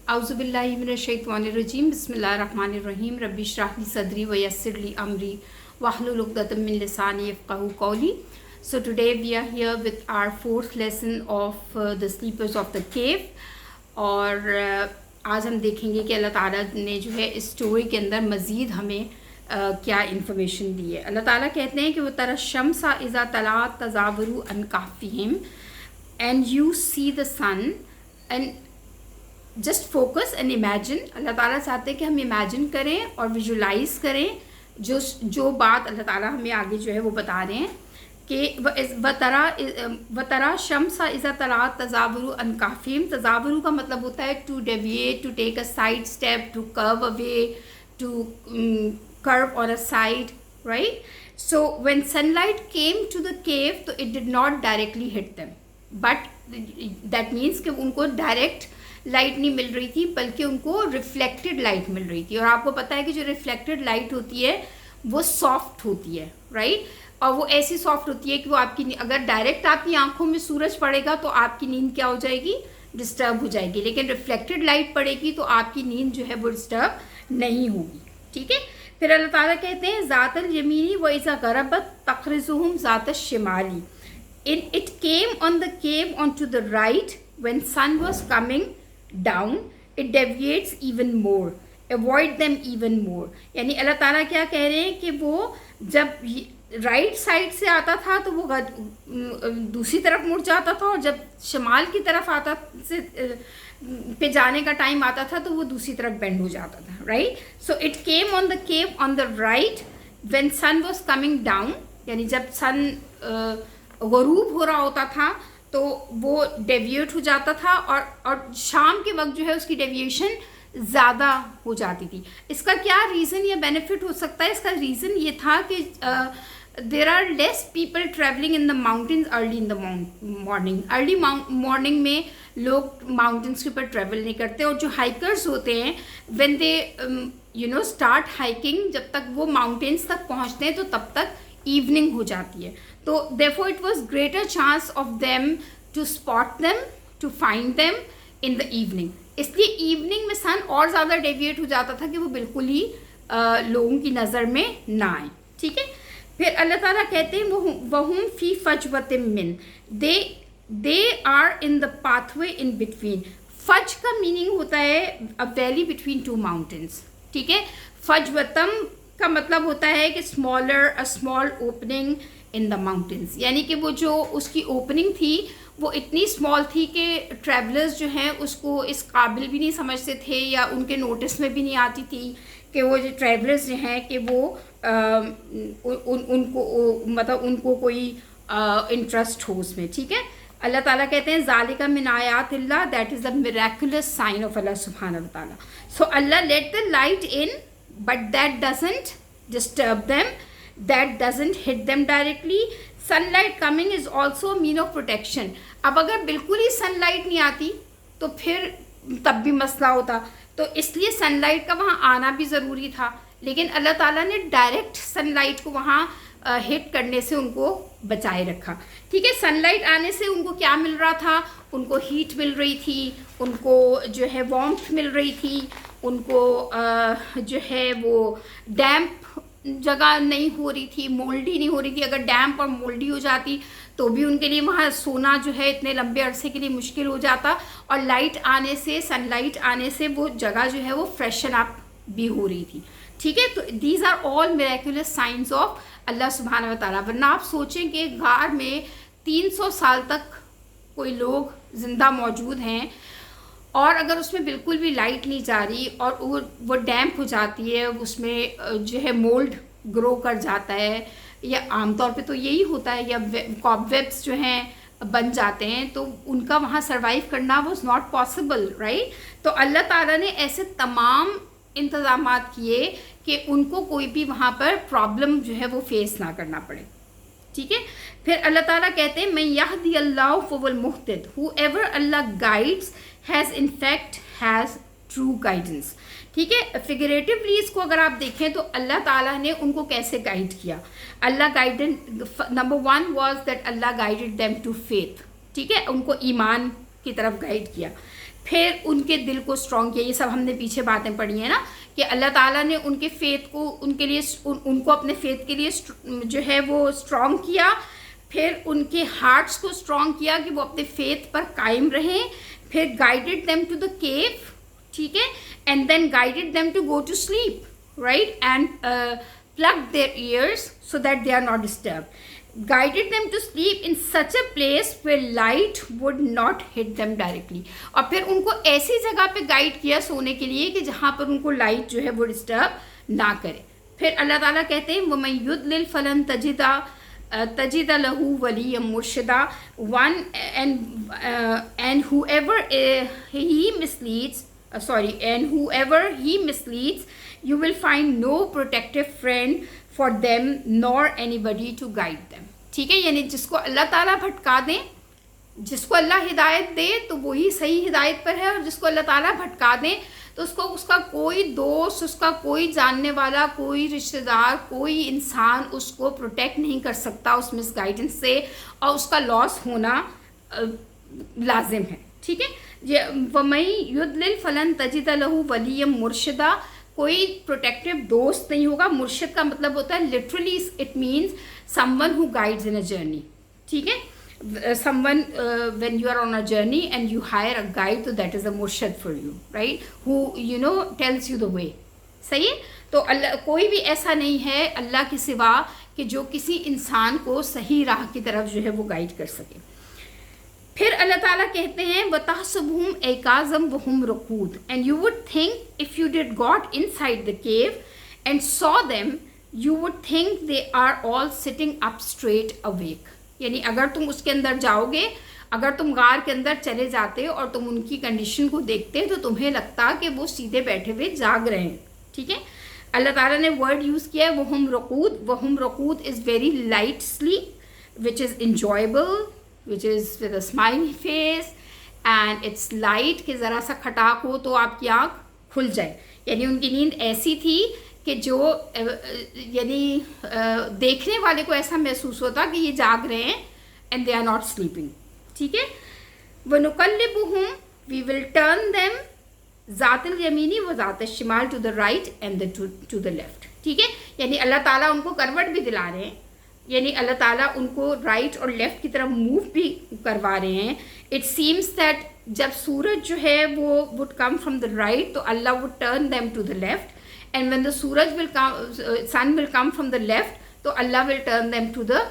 औज़ुबिल्लाहि मिनश्शैतानिर्रजीम बिस्मिल्लाहिर्रहमानिर्रहीम रब्बि इश्रह ली सदरी व यस्सिर ली अमरी वाहलुल उक़दतम मिन लिसानी यफ़क़हू क़ौली. So today we are here with our fourth lesson of the sleepers of the cave. और आज हम देखेंगे कि अल्लाह ताला ने जो है इस स्टोरी के अंदर मज़ीद हमें क्या इन्फॉर्मेशन दी है. अल्लाह ताला कहते हैं कि वो तरा शम्सा इज़ा तला तज़ावरू अन कहफ़िहिम and you see the sun and just focus and imagine. Allah ताला चाहते हैं कि हम इमेजिन करें और विजुलाइज करें जो बात अल्लाह ताला हमें आगे जो है वो बता रहे हैं कि वतरा शम्सा इज़ा तला तज़ावरू अन कहफ़िहिम. तज़ावरू का मतलब होता है to deviate, to take a side step, to curve away, to curve on a side, right. So when sunlight came to the cave तो it did not directly hit them, but that means कि उनको direct light नहीं मिल रही थी बल्कि उनको reflected light मिल रही थी. और आपको पता है कि जो रिफ्लेक्टेड लाइट होती है वो सॉफ्ट होती है, राइट. और वो ऐसी सॉफ्ट होती है कि वो आपकी, अगर डायरेक्ट आपकी आंखों में सूरज पड़ेगा तो आपकी नींद क्या हो जाएगी, डिस्टर्ब हो जाएगी. लेकिन रिफ्लेक्टेड लाइट पड़ेगी तो आपकी नींद जो है वो डिस्टर्ब नहीं होगी, ठीक है. फिर अल्लाह ताला कहते हैं ज़ातल यमीनी व इज़ा गरबत तक़रिज़ुहुम ज़ातश शिमाली. It came on the cave onto the right when sun was coming down. It deviates even more. Avoid them even more. यानी अल्लाह ताला क्या कह रहे हैं कि वो जब राइट साइड से आता था तो वो दूसरी तरफ मुड़ जाता था, और जब शमाल की तरफ आता से पे जाने का टाइम आता था तो वो दूसरी तरफ बेंड हो जाता था, right. So it came on the cave on the right when sun was coming down. यानी जब सन गरूब हो रहा होता था तो वो डेविएट हो जाता था, और शाम के वक्त जो है उसकी डेविएशन ज़्यादा हो जाती थी. इसका क्या रीज़न या बेनिफिट हो सकता है? इसका रीज़न ये था कि there are less people travelling in the mountains early in the morning. Early morning में लोग माउंटेन्स के ऊपर ट्रैवल नहीं करते, और जो हाइकर्स होते हैं व्हेन दे स्टार्ट हाइकिंग, जब तक वो माउंटेन्स तक पहुँचते हैं तो तब तक इवनिंग हो जाती है. तो therefore it was greater chance of them to spot them, to find them in the evening. इसलिए इवनिंग में सन और ज़्यादा डेविएट हो जाता था कि वो बिल्कुल ही लोगों की नज़र में ना आए, ठीक है. फिर अल्लाह ताला कहते हैं वहुम फी फजवतिम मिन, they are in the pathway in between. फज का मीनिंग होता है a valley between two mountains, ठीक है. फजवतम का मतलब होता है कि smaller, a small opening in the mountains. यानी कि वो जो उसकी ओपनिंग थी वो इतनी स्मॉल थी कि ट्रैवलर्स जो हैं उसको इस काबिल भी नहीं समझते थे, या उनके नोटिस में भी नहीं आती थी कि वो जो ट्रैवलर्स जो हैं कि वो उनको कोई इंटरेस्ट हो उसमें, ठीक है. अल्लाह ताला कहते हैं ज़ालिका मिन आयातिल्लाह, that is the miraculous sign of Allah सुब्हानहू व तआला. So Allah let the light in, but that doesn't disturb them, that doesn't hit them directly. Sunlight coming is also a mean of protection. अब अगर बिल्कुल ही sunlight नहीं आती तो फिर तब भी मसला होता, तो इसलिए सनलाइट का वहाँ आना भी ज़रूरी था. लेकिन अल्लाह ताला ने डायरेक्ट सनलाइट को वहाँ हिट करने से उनको बचाए रखा, ठीक है. सनलाइट आने से उनको क्या मिल रहा था? उनको हीट मिल रही थी, उनको जो है वार्मथ मिल रही थी, उनको जो है वो डैम्प जगह नहीं हो रही थी, मोल्डी नहीं हो रही थी. अगर डैम्प और मोल्डी हो जाती तो भी उनके लिए वहाँ सोना जो है इतने लंबे अरसे के लिए मुश्किल हो जाता, और लाइट आने से, सनलाइट आने से वो जगह जो है वो फ्रेशन अप भी हो रही थी, ठीक है. तो these are all miraculous signs of Allah सुब्हानहू व तआला. वरना आप सोचें कि गार में 300 साल तक कोई लोग ज़िंदा मौजूद हैं, और अगर उसमें बिल्कुल भी लाइट नहीं जा रही और वो डैम्प हो जाती है, उसमें जो है मोल्ड ग्रो कर जाता है, या आमतौर पे तो यही होता है, या कॉबवेब्स जो हैं बन जाते हैं, तो उनका वहाँ सरवाइव करना वाज नॉट पॉसिबल, राइट. तो अल्लाह ताला ने ऐसे तमाम इंतज़ामात किए कि उनको कोई भी वहाँ पर प्रॉब्लम जो है वो फेस ना करना पड़े, ठीक है. फिर अल्लाह ताला कहते हैं मैं यहदी अल्लाह फवल मुहतद, whoever Allah guides has in fact has true guidance, ठीक है. फिगरेटिवली इसको अगर आप देखें तो अल्लाह ताला ने उनको कैसे गाइड किया. Allah guidance, number 1 was that Allah guided them to faith, ठीक है, उनको ईमान की तरफ गाइड किया. फिर उनके दिल को स्ट्रॉन्ग किया। ये सब हमने पीछे बातें पढ़ी हैं ना कि अल्लाह ताला ने उनके फेथ को उनके लिए उनको अपने फेथ के लिए जो है वो स्ट्रॉन्ग किया, फिर उनके हार्ट्स को स्ट्रॉन्ग किया कि वो अपने फेथ पर कायम रहें, फिर guided them to the cave, ठीक है, and then guided them to go to sleep, right, and plugged their ears so that they are not disturbed, guided them to sleep in such a place where light would not hit them directly, और फिर उनको ऐसी जगह पे guide किया सोने के लिए कि जहाँ पर उनको लाइट जो है वो डिस्टर्ब ना करे। फिर अल्लाह ताला कहते हैं वमन युद्लिल फलन तजिद लहू वलिय्यम मुर्शिदा, one and whoever he misleads and whoever he misleads, you will find no protective friend for them nor anybody to guide them, ठीक है। यानी जिसको अल्लाह ताला भटका दें, जिसको अल्लाह हिदायत दे तो वही सही हिदायत पर है, और जिसको अल्लाह ताला भटका दें तो उसका कोई दोस्त, उसका कोई जानने वाला, कोई रिश्तेदार, कोई इंसान उसको प्रोटेक्ट नहीं कर सकता उस मिस गाइडेंस से, और उसका लॉस होना लाजिम है, ठीक है। ये वमई युद्लिल फलन तजिद लहू वलिय्यम मुर्शिदा, कोई प्रोटेक्टिव दोस्त नहीं होगा। मुर्शिद का मतलब होता है literally it means someone who guides in a journey, ठीक है। Someone when you are on a journey and you hire a guide, तो दैट इज़ अ मुर्शिद for you, right, who you know tells you the way, सही है। तो अल्लाह कोई भी ऐसा नहीं है अल्लाह के सिवा कि जो किसी इंसान को सही राह की तरफ जो है वो गाइड कर सके। फिर अल्लाह ताला कहते हैं वतहसबुहुम ऐकाज़म वहुम रुकूद, and you would think if you did got inside the cave and saw them you would think they are all sitting up straight awake. यानी अगर तुम उसके अंदर जाओगे, अगर तुम गार के अंदर चले जाते और तुम उनकी कंडीशन को देखते तो तुम्हें लगता कि वो सीधे बैठे हुए जाग रहे हैं, ठीक है। अल्लाह ताला ने वर्ड यूज़ किया है वहुम रुकूद is very light sleep which is enjoyable, which is with a smiley face and it's light, कि ज़रा सा खटाक हो तो आपकी आँख खुल जाए। यानी उनकी नींद ऐसी थी कि जो यानी देखने वाले को ऐसा महसूस होता कि ये जाग रहे हैं and they are not sleeping, ठीक है। वनुकल्लिबुहुम, we will turn them ज़ातिल यमीनी व ज़ातिल शिमाल, to the right and to the left, ठीक है। यानी अल्लाह ताला उनको करवट भी दिला रहे हैं, यानी अल्लाह ताला उनको राइट और लेफ़्ट की तरफ मूव भी करवा रहे हैं। इट सीम्स दैट जब सूरज जो है वो would come from the right तो Allah would turn them to the left, and when the सूरज will come sun will come from the left तो Allah will turn them to the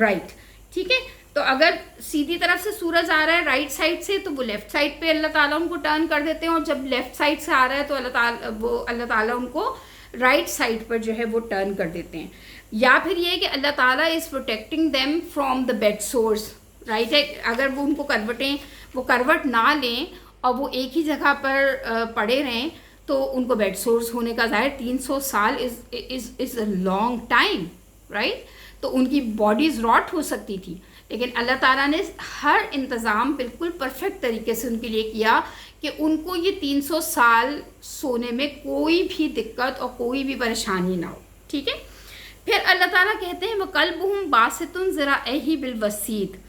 right, ठीक है। तो अगर सीधी तरफ से सूरज आ रहा है राइट साइड से तो वो लेफ़्ट साइड पे अल्लाह ताला उनको टर्न कर देते हैं, और जब लेफ़्ट साइड से आ रहा है तो अल्लाह ताला उनको राइट साइड पर जो है वो टर्न कर देते हैं। या फिर ये कि अल्लाह ताला is protecting them from the bed source, right है। अगर वो उनको वो करवट ना लें और वो एक ही जगह पर पड़े रहें तो उनको बेड सोर्स होने का ज़ाहिर 300 साल is a long time, right. तो उनकी बॉडीज़ रॉट हो सकती थी, लेकिन अल्लाह ताला ने हर इंतज़ाम बिल्कुल परफेक्ट तरीके से उनके लिए किया कि उनको ये 300 साल सोने में कोई भी दिक्कत और कोई भी परेशानी ना हो, ठीक है। फिर अल्लाह ताला कहते हैं वक़ल्बुहुम बासितुन ज़िराअही बिल वसीत।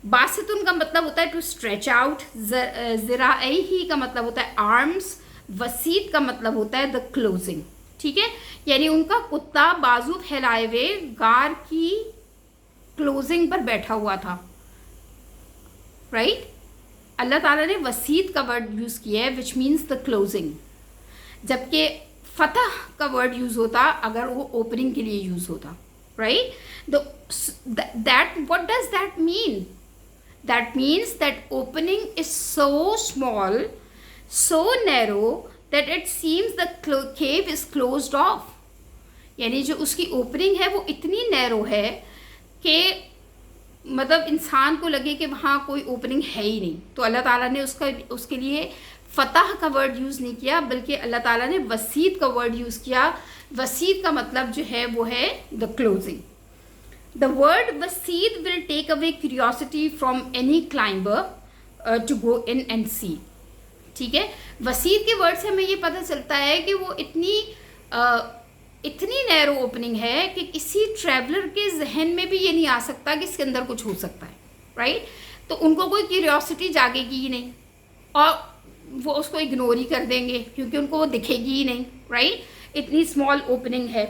बासितुन का मतलब होता है टू स्ट्रेच आउट, ज़िराअही का मतलब होता है आर्म्स, वसीत का मतलब होता है द क्लोजिंग, ठीक है। यानी उनका कुत्ता बाजू फैलाए हुए गार की क्लोजिंग पर बैठा हुआ था, राइट। अल्लाह ताला ने वसीत का वर्ड यूज़ किया है विच मीन्स द क्लोजिंग, जबकि फतह का वर्ड यूज़ होता अगर वो ओपनिंग के लिए यूज़ होता, right. That what does that mean? That means that opening is so small, so narrow that it seems the cave is closed of. यानी जो उसकी ओपनिंग है वो इतनी नैरो है कि मतलब इंसान को लगे कि वहाँ कोई ओपनिंग है ही नहीं। तो अल्लाह ताला ने उसके लिए फ़तह का वर्ड यूज़ नहीं किया, बल्कि अल्लाह ताला ने वसीत का वर्ड यूज़ किया। वसीत का मतलब जो है वो है द क्लोजिंग। द वर्ड वसीत will take away curiosity from any climber to go in and see, ठीक है। वसीत के वर्ड से हमें ये पता चलता है कि वो इतनी नैरो ओपनिंग है कि किसी ट्रैवलर के जहन में भी ये नहीं आ सकता कि इसके अंदर कुछ हो सकता है, राइट। तो उनको कोई क्यूरियोसिटी जागेगी ही नहीं। और वो उसको इग्नोर ही कर देंगे क्योंकि उनको वो दिखेगी ही नहीं, राइट? इतनी स्मॉल ओपनिंग है.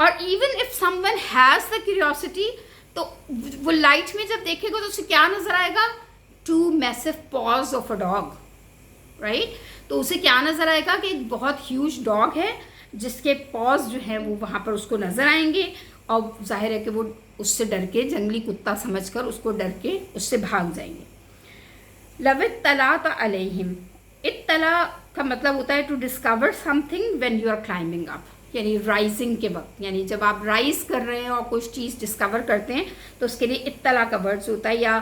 और even if someone has the curiosity, तो वो लाइट में जब देखेगा तो उसे क्या नज़र आएगा? Two massive paws of a dog, right? तो उसे क्या नज़र आएगा कि एक बहुत ह्यूज डॉग है जिसके पॉज जो है वो वहाँ पर उसको नज़र आएंगे, और जाहिर है कि वो उससे डर के, जंगली कुत्ता समझकर उसको डर के उससे भाग जाएंगे. लवित तला अलैहिम, इत्तला का मतलब होता है to discover something when you are climbing up, यानी राइजिंग के वक्त, यानी जब आप राइज कर रहे हैं और कुछ चीज़ डिस्कवर करते हैं तो उसके लिए इत्तला का वर्ड होता है, या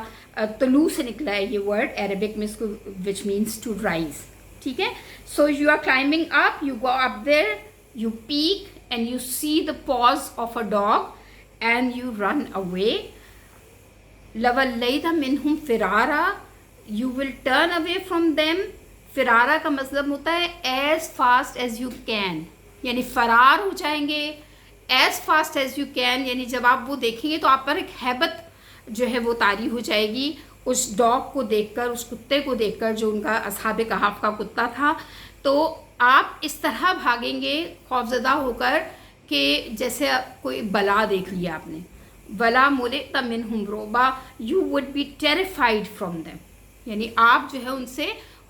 तलू से निकला है ये वर्ड अरबिक में, इसको विच मीन्स टू राइज. ठीक है. So you are climbing up, you go up there, you peek and you see the paws of a dog and you run away. लवल्लैता मिनहुम फिरारा, you will turn away from them. फिरारा का मतलब होता है as fast as you can, यानी फरार हो जाएंगे as fast as you can, यानी जब आप वो देखेंगे तो आप पर एक हैबत जो है वो तारी हो जाएगी उस डॉग को देखकर, उस कुत्ते को देखकर जो उनका असहाबे कहाफ का कुत्ता था. तो आप इस तरह भागेंगे खौफजदा होकर कि जैसे कोई बला देख लिया आपने. वला मोले तमिन हम रोबा, you would be terrified from them, यानी आप जो है उनसे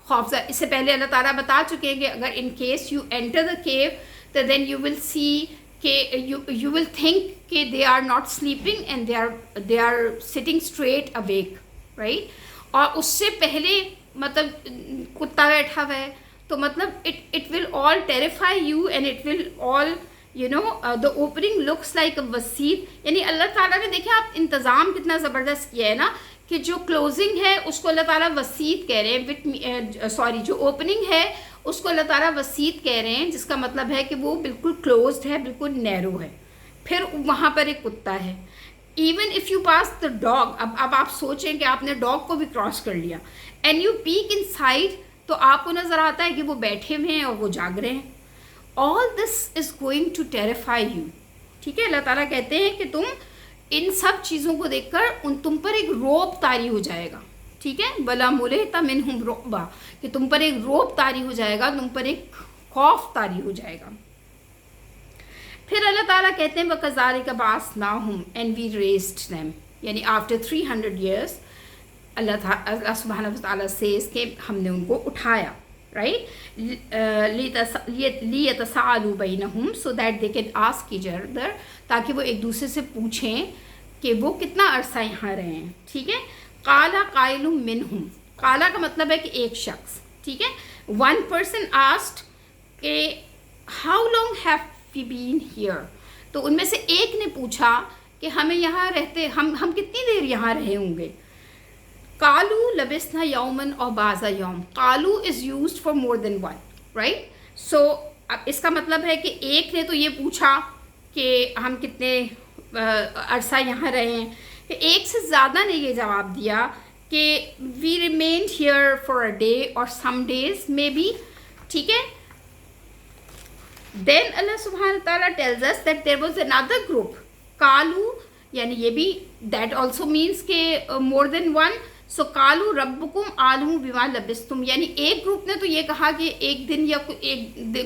खौफजदा. इससे पहले अल्लाह ताला बता चुके हैं कि अगर in case you enter the cave तो देन यू विल सी कि यू विल थिंक कि they are not sleeping and they are sitting straight awake, right? और उससे पहले मतलब कुत्ता बैठा हुआ है, तो मतलब it will all terrify you and it will all the opening looks like a वसीत, यानी अल्लाह ताला ने देखिए आप इंतज़ाम कितना ज़बरदस्त किया है ना, कि जो क्लोजिंग है उसको अल्लाह ताला वसीत कह रहे हैं, जो ओपनिंग है उसको अल्लाह ताला वसीत कह रहे हैं, जिसका मतलब है कि वो बिल्कुल क्लोज्ड है, बिल्कुल नैरो है. फिर वहाँ पर एक कुत्ता है. Even if you pass the dog, अब आप सोचें कि आपने डॉग को भी क्रॉस कर लिया and you peak in side, तो आपको नज़र आता है कि वो बैठे हुए हैं और वो जाग रहे हैं. All this is going to terrify you. ठीक है. अल्लाह ताला कहते हैं कि तुम इन सब चीज़ों को देखकर तुम पर एक रोब तारी हो जाएगा. ठीक है. बला मुलेता मिनहुम रुअबा, कि तुम पर एक रोब तारी हो जाएगा, तुम पर एक खौफ तारी हो जाएगा. फिर अल्लाह ताला कहते हैं वकज़ालिका बअसनाहुम एंड वी रेज़्ड देम, यानी आफ्टर 300 years अल्लाह सुब्हानहु व तआला सेज़ कि हमने उनको उठाया, राइट? लियतसाअलू बैनहुम, so that they can ask each other, ताकि वो एक दूसरे से पूछें कि वो कितना अरसा यहाँ रहे हैं. ठीक है. काला काइलुम मिनहुम, काला का मतलब है कि एक शख्स. ठीक है. वन पर्सन आस्क्ड कि how long have we been here, तो उनमें से एक ने पूछा कि हमें यहाँ रहते हम कितनी देर यहाँ रहे होंगे. कालू लबिसना यौमन और बाज़ा यौम, कालू is used for more than one, right? So अब इसका मतलब है कि एक ने तो ये पूछा कि हम कितने अरसा यहाँ रहे हैं, एक से ज़्यादा ने ये जवाब दिया कि we remained here for a day और सम डेज मे बी. ठीक है. देन अल्लाह सुब्हानहु व तआला tells us that there was another group, कालू, यानी ये भी दैट ऑल्सो मीन्स के मोर देन वन. सो कालू रब्बुकुम आलमु बिमा लबिस्तुम, यानी एक ग्रुप ने तो ये कहा कि एक दिन या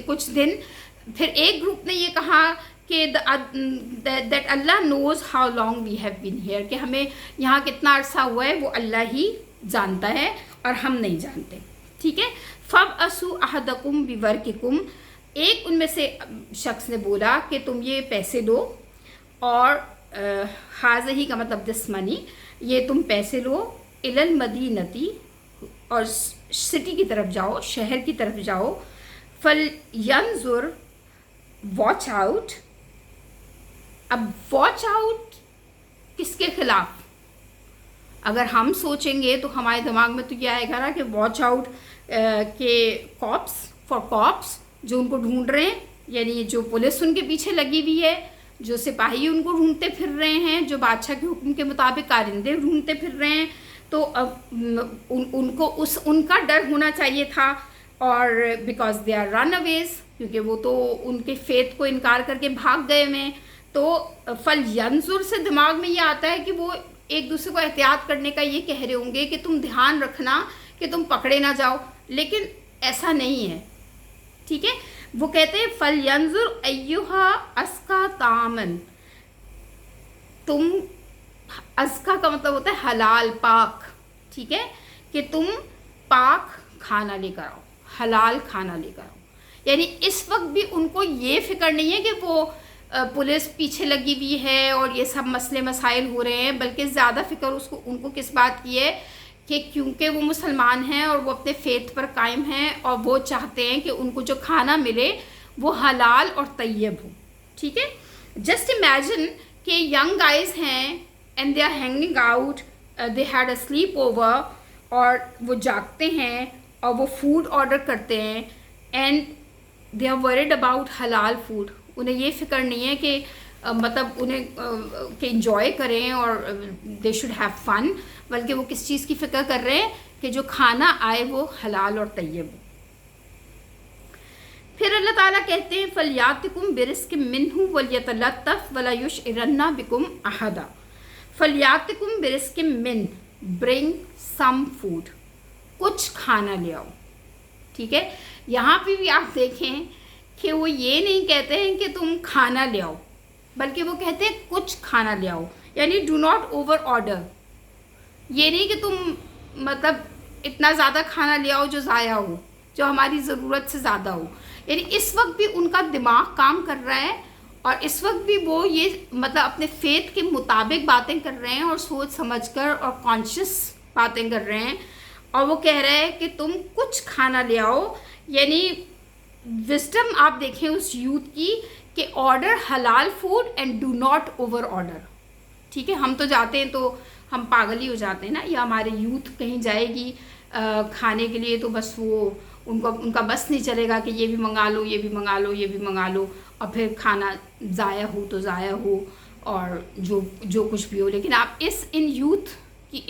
कुछ दिन, फिर एक ग्रुप ने ये कहा कि that Allah knows how long we have been here, कि हमें यहाँ कितना अरसा हुआ है वो अल्लाह ही जानता है और हम नहीं जानते. ठीक है. फ़ब असु अहदकुम बिवर्किकुम, एक उनमें से शख्स ने बोला कि तुम ये पैसे लो, और हाज़ही का मतलब दिस मनी, ये तुम पैसे लो, इलल मदीनती, और सिटी की तरफ जाओ, शहर की तरफ जाओ. फल यंजुर, वॉच आउट. अब वॉच आउट किसके खिलाफ? अगर हम सोचेंगे तो हमारे दिमाग में तो ये आएगा ना कि वॉच आउट के कॉप्स, फॉर कॉप्स जो उनको ढूंढ रहे हैं, यानी जो पुलिस उनके पीछे लगी हुई है, जो सिपाही उनको ढूंढते फिर रहे हैं, जो बादशाह के हुक्म के मुताबिक कारिंदे ढूंढते फिर रहे हैं. तो उनको उनका डर होना चाहिए था, और because they are runaways, क्योंकि वो तो उनके फेथ को इनकार करके भाग गए में. तो फल यंजुर से दिमाग में ये आता है कि वो एक दूसरे को एहतियात करने का ये कह रहे होंगे कि तुम ध्यान रखना کہ تم پکڑے نہ جاؤ، لیکن ایسا نہیں ہے، ٹھیک ہے. وہ کہتے ہیں فَلْيَنْظُرْ أَيُّهَا أَزْكَىٰ طَعَامًا. تم ازکا کا مطلب ہوتا ہے حلال، پاک، ٹھیک ہے، کہ تم پاک کھانا لے کر آؤ، حلال کھانا لے کر آؤ. یعنی اس وقت بھی ان کو یہ فکر نہیں ہے کہ وہ پولیس پیچھے لگی ہوئی ہے اور یہ سب مسئلے مسائل ہو رہے ہیں، بلکہ زیادہ فکر ان کو کس بات کی ہے کہ کیونکہ وہ مسلمان ہیں اور وہ اپنے فیتھ پر قائم ہیں اور وہ چاہتے ہیں کہ ان کو جو کھانا ملے وہ حلال اور طیب ہو، ٹھیک ہے. جسٹ امیجن کہ ینگ گائز ہیں and they are hanging out, they had a sleepover, اور وہ جاگتے ہیں اور وہ فوڈ آرڈر کرتے ہیں and they are worried about حلال فوڈ. انہیں یہ فکر نہیں ہے کہ مطلب انہیں کہ انجوائے کریں اور دے شوڈ ہیو فن، بلکہ وہ کس چیز کی فکر کر رہے ہیں کہ جو کھانا آئے وہ حلال اور طیب ہو. پھر اللہ تعالیٰ کہتے ہیں فَلْيَأْتِكُمْ بِرِزْقٍ مِّنْهُ وَلْيَتَلَطَّفْ وَلَا يُشْعِرَنَّ بِكُمْ أَحَدًا. فَلْيَأْتِكُمْ بِرِزْقٍ مِّنْهُ، bring some food، کچھ کھانا لے آؤ، ٹھیک ہے. یہاں پہ بھی آپ دیکھیں کہ وہ یہ نہیں کہتے ہیں کہ تم کھانا لے آؤ، بلکہ وہ کہتے ہیں کچھ کھانا لے آؤ. یعنی ڈو ناٹ اوور آرڈر. یہ نہیں کہ تم مطلب اتنا زیادہ کھانا لے آؤ جو ضائع ہو، جو ہماری ضرورت سے زیادہ ہو. یعنی اس وقت بھی ان کا دماغ کام کر رہا ہے اور اس وقت بھی وہ یہ مطلب اپنے فیتھ کے مطابق باتیں کر رہے ہیں اور سوچ سمجھ کر اور کانشیس باتیں کر رہے ہیں، اور وہ کہہ رہے ہیں کہ تم کچھ کھانا لے آؤ. یعنی وزڈم آپ دیکھیں اس یوتھ کی کہ آرڈر حلال food and do not over order, ٹھیک ہے. ہم تو جاتے ہیں تو ہم پاگل ہی ہو جاتے ہیں نا، یا ہمارے یوتھ کہیں جائے گی کھانے کے لیے تو بس وہ ان کا بس نہیں چلے گا کہ یہ بھی منگا لو، یہ بھی منگا لو، یہ بھی منگا لو، اور پھر کھانا ضائع ہو تو ضائع ہو اور جو کچھ بھی ہو. لیکن آپ ان یوتھ کی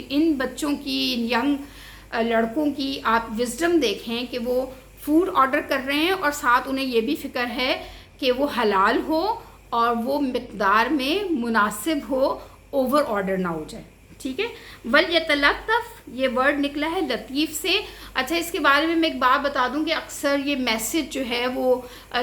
ان بچوں کی، ان ینگ لڑکوں کی آپ وزڈم دیکھیں کہ وہ فوڈ آرڈر کر رہے ہیں اور ساتھ انہیں یہ بھی فکر ہے کہ وہ حلال ہو اور وہ مقدار میں مناسب ہو، اوور آرڈر نہ ہو جائے، ٹھیک ہے. وَلْيَتَلَطَّفْ، یہ ورڈ نکلا ہے لطیف سے. اچھا، اس کے بارے میں ایک بات بتا دوں کہ اکثر یہ میسج جو ہے وہ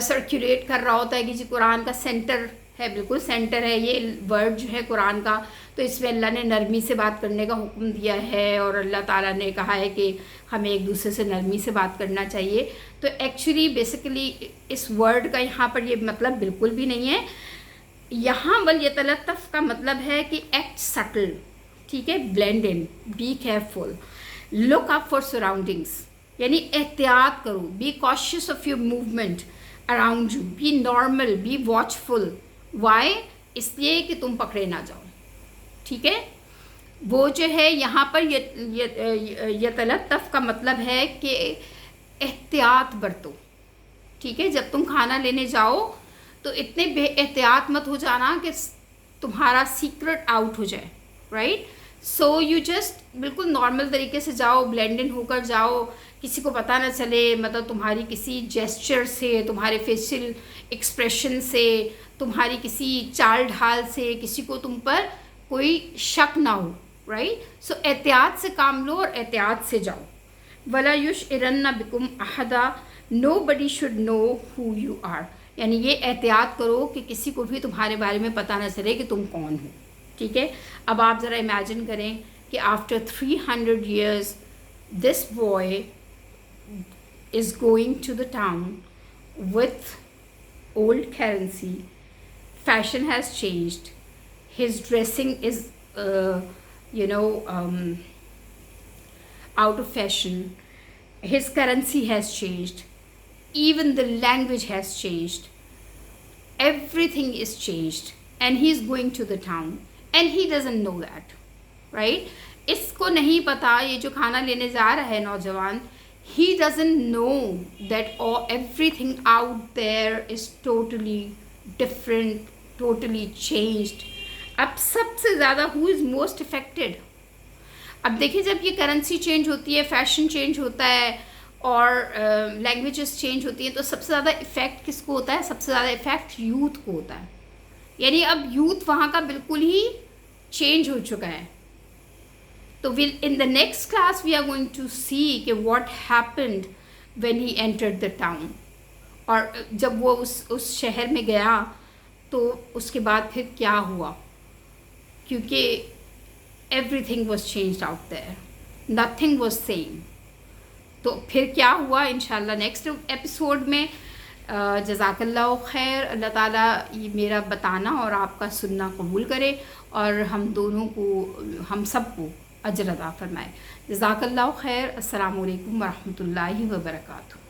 سرکولیٹ کر رہا ہوتا ہے کہ جی قرآن کا سینٹر ہے، بالکل سینٹر ہے یہ ورڈ جو ہے قرآن کا، تو اس میں اللہ نے نرمی سے بات کرنے کا حکم دیا ہے اور اللہ تعالیٰ نے کہا ہے کہ ہمیں ایک دوسرے سے نرمی سے بات کرنا چاہیے. تو ایکچولی بیسیکلی اس ورڈ کا یہاں پر یہ مطلب بالکل بھی نہیں ہے. یہاں وَلْيَتَلَطَّفْ کا مطلب ہے کہ ایکٹ سٹل، ٹھیک ہے، blend in, be careful, look up for surroundings. یعنی احتیاط کرو، be cautious of your movement around you, be normal, be watchful. Why? اس لیے کہ تم پکڑے نہ جاؤ، ٹھیک ہے. وہ جو ہے یہاں پر یتلطف کا مطلب ہے کہ احتیاط برتو، ٹھیک ہے. جب تم کھانا لینے جاؤ تو اتنے بے احتیاط مت ہو جانا کہ تمہارا سیکرٹ آؤٹ ہو جائے، رائٹ. سو یو جسٹ بالکل نارمل طریقے سے جاؤ، بلینڈ ان ہو کر جاؤ، کسی کو پتہ نہ چلے، مطلب تمہاری کسی جیسچر سے، تمہارے فیشل ایکسپریشن سے، تمہاری کسی چال ڈھال سے کسی کو تم پر کوئی شک نہ ہو، رائٹ. سو احتیاط سے کام لو اور احتیاط سے جاؤ. وَلَا يُشْعِرَنَّ بِكُمْ أَحَدًا، nobody should know who you are. یعنی یہ احتیاط کرو کہ کسی کو بھی تمہارے بارے میں پتہ نہ چلے کہ تم کون ہو، ٹھیک ہے. اب آپ ذرا امیجن کریں کہ after 300 years this boy is going to the town with old currency. Fashion has changed. His dressing is out of fashion. His currency has changed. Even the language has changed. Everything is changed. And he is going to the town. And he doesn't know that. Right? اس کو نہیں پتا، یہ جو کھانا لینے جا رہا ہے نوجوان، he doesn't know that everything out there is totally different, totally changed. اب سب سے زیادہ who is most affected؟ اب دیکھیں جب یہ کرنسی چینج ہوتی ہے، فیشن چینج ہوتا ہے اور لینگویجز چینج ہوتی ہیں، تو سب سے زیادہ افیکٹ کس کو ہوتا ہے؟ سب سے زیادہ افیکٹ یوتھ کو ہوتا ہے. یعنی اب یوتھ وہاں کا بالکل ہی چینج ہو چکا ہے. تو in the next class we are going to see کہ what happened when he entered the town. اور جب وہ اس شہر میں گیا تو اس کے بعد پھر کیا ہوا، کیونکہ every thing was changed out there, nothing was same. تو پھر کیا ہوا انشاءاللہ نیکسٹ ایپیسوڈ میں. جزاک اللہ خیر. اللہ تعالیٰ یہ میرا بتانا اور آپ کا سننا قبول کرے اور ہم دونوں کو، ہم سب کو اجر عطا فرمائے. جزاک اللہ خیر. السلام علیکم ورحمۃ اللہ وبرکاتہ.